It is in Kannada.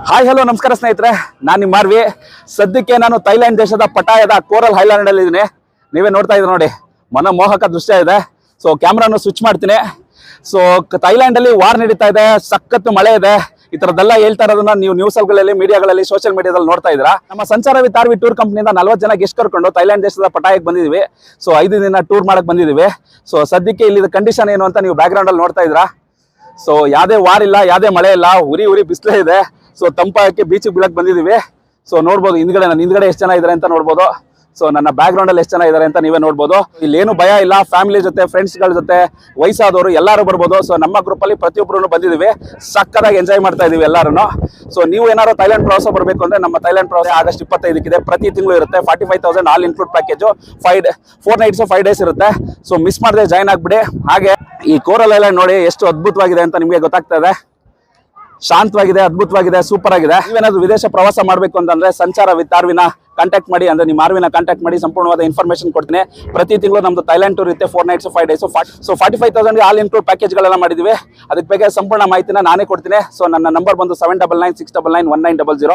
ಹಾಯ್ ಹಲೋ ನಮಸ್ಕಾರ ಸ್ನೇಹಿತರೆ, ನಾನು ನಿಮ್ಮ ಮಾರ್ವಿ. ಸದ್ಯಕ್ಕೆ ನಾನು ಥೈಲ್ಯಾಂಡ್ ದೇಶದ ಪಟಾಯದ ಕೋರಲ್ ಐಲ್ಯಾಂಡ್ ಅಲ್ಲಿ ಇದ್ದೀನಿ. ನೀವೇ ನೋಡ್ತಾ ಇದ್ದೀರಿ ನೋಡಿ, ಮನಮೋಹಕ ದೃಶ್ಯ ಇದೆ. ಸೊ ಕ್ಯಾಮ್ರಾನು ಸ್ವಿಚ್ ಮಾಡ್ತೀನಿ. ಸೊ ಥೈಲ್ಯಾಂಡ್ ಅಲ್ಲಿ ವಾರ್ ನಡೀತಾ ಇದೆ, ಸಖತ್ತು ಮಳೆ ಇದೆ. ಈ ತರದೆಲ್ಲ ಹೇಳ್ತಾ ಇರೋದನ್ನ ನೀವು ನ್ಯೂಸ್ಗಳಲ್ಲಿ, ಮೀಡಿಯಾಗಳಲ್ಲಿ, ಸೋಷಿಯಲ್ ಮೀಡಿಯಾದಲ್ಲಿ ನೋಡ್ತಾ ಇದ್ದೀರಾ. ನಮ್ಮ ಸಂಚಾರ ವಿತ್ ಆರ್ವಿ ಟೂರ್ ಕಂಪ್ನಿಯಿಂದ 40 ಜನ ಗೆಸ್ಟ್ ಕರ್ಕೊಂಡು ಥೈಲ್ಯಾಂಡ್ ದೇಶದ ಪಟಾಯಕ್ಕೆ ಬಂದಿದ್ದೀವಿ. ಸೊ 5 ದಿನ ಟೂರ್ ಮಾಡಕ್ ಬಂದಿದ್ದೀವಿ. ಸೊ ಸದ್ಯಕ್ಕೆ ಇಲ್ಲಿ ಕಂಡೀಷನ್ ಏನು ಅಂತ ನೀವು ಬ್ಯಾಕ್ ಗ್ರೌಂಡ್ ಅಲ್ಲಿ ನೋಡ್ತಾ ಇದ್ದೀರಾ. ಸೊ ಯಾವ್ದೇ ವಾರ್ ಇಲ್ಲ, ಯಾವ್ದೇ ಮಳೆ ಇಲ್ಲ, ಉರಿ ಬಿಸಿಲೇ ಇದೆ. ಸೊ ತಂಪಾಗಕ್ಕೆ ಬೀಚಿಗೆ ಬೀಳಕ್ ಬಂದಿದ್ದೀವಿ. ಸೊ ನೋಡ್ಬೋದು ಹಿಂದ್ಗಡೆ ಎಷ್ಟು ಜನ ಇದ್ದಾರೆ ಅಂತ ನೋಡ್ಬೋದು. ಸೊ ನನ್ನ ಬ್ಯಾಕ್ ಗ್ರೌಂಡ್ ಅಲ್ಲಿ ಎಷ್ಟು ಜನ ಇದ್ದಾರೆ ಅಂತ ನೀವೇ ನೋಡ್ಬೋದು. ಇಲ್ಲಿ ಏನು ಭಯ ಇಲ್ಲ, ಫ್ಯಾಮಿಲಿ ಜೊತೆ, ಫ್ರೆಂಡ್ಸ್ ಗಳ ಜೊತೆ, ವಯಸ್ಸಾದವರು ಎಲ್ಲರೂ ಬರ್ಬೋದು. ಸೊ ನಮ್ಮ ಗ್ರೂಪ್ ಅಲ್ಲಿ ಪ್ರತಿಯೊಬ್ಬರು ಬಂದಿದ್ದೀವಿ, ಸಕ್ಕತ್ತಾಗಿ ಎಂಜಾಯ್ ಮಾಡ್ತಾ ಇದೀವಿ ಎಲ್ಲರೂ. ಸೊ ನೀವು ಏನಾದ್ರು ಥೈಲ್ಯಾಂಡ್ ಪ್ರವಾಸ ಬರಬೇಕು ಅಂದ್ರೆ ನಮ್ಮ ಥೈಲ್ಯಾಂಡ್ ಪ್ರವಾಸ ಆಗಸ್ಟ್ 25 ಇದೆ. ಪ್ರತಿ ತಿಂಗಳು ಇರುತ್ತೆ. 45,000 all include package. 4 nights 5 days ಇರುತ್ತೆ. ಸೊ ಮಿಸ್ ಮಾಡದೆ ಜಾಯ್ನ್ ಆಗ್ಬಿಡಿ. ಹಾಗೆ ಈ ಕೋರಲ್ ಐಲ್ಯಾಂಡ್ ನೋಡಿ ಎಷ್ಟು ಅದ್ಭುತವಾಗಿದೆ ಅಂತ ನಿಮಗೆ ಗೊತ್ತಾಗ್ತಾ ಇದೆ. ಶಾಂತವಾಗಿದೆ, ಅದ್ಭುತವಾಗಿದೆ, ಸೂಪರ್ ಆಗಿದೆ. ನೀವೇನಾದ್ರೂ ವಿದೇಶ ಪ್ರವಾಸ ಮಾಡಬೇಕು ಅಂತಂದ್ರೆ ಸಂಚಾರ ವಿತ್ ಆರ್ವಿನ ಕಾಂಟ್ಯಾಕ್ಟ್ ಮಾಡಿ, ಅಂದ್ರೆ ನಿಮ್ಮ ಆರ್ವಿನ ಕಾಂಟ್ಯಾಕ್ಟ್ ಮಾಡಿ, ಸಂಪೂರ್ಣವಾದ ಇನ್ಫಾರ್ಮೇಶನ್ ಕೊಡ್ತೀನಿ. ಪ್ರತಿ ತಿಂಗಳು ನಮ್ದು ಥೈಲ್ಯಾಂಡ್ ಟೂರ್ ಇರುತ್ತೆ. 4 nights 5 days. So 45,000 all include ಪ್ಯಾಕೇಜ್ಗಳೆಲ್ಲ ಮಾಡಿದ್ವಿ. ಅದಕ್ಕೆ ಬಗ್ಗೆ ಸಂಪೂರ್ಣ ಮಾಹಿತಿನ ನಾನೇ ಕೊಡ್ತೀನಿ. ಸೊ ನನ್ನ ನಂಬರ್ ಬಂದು 7996991900.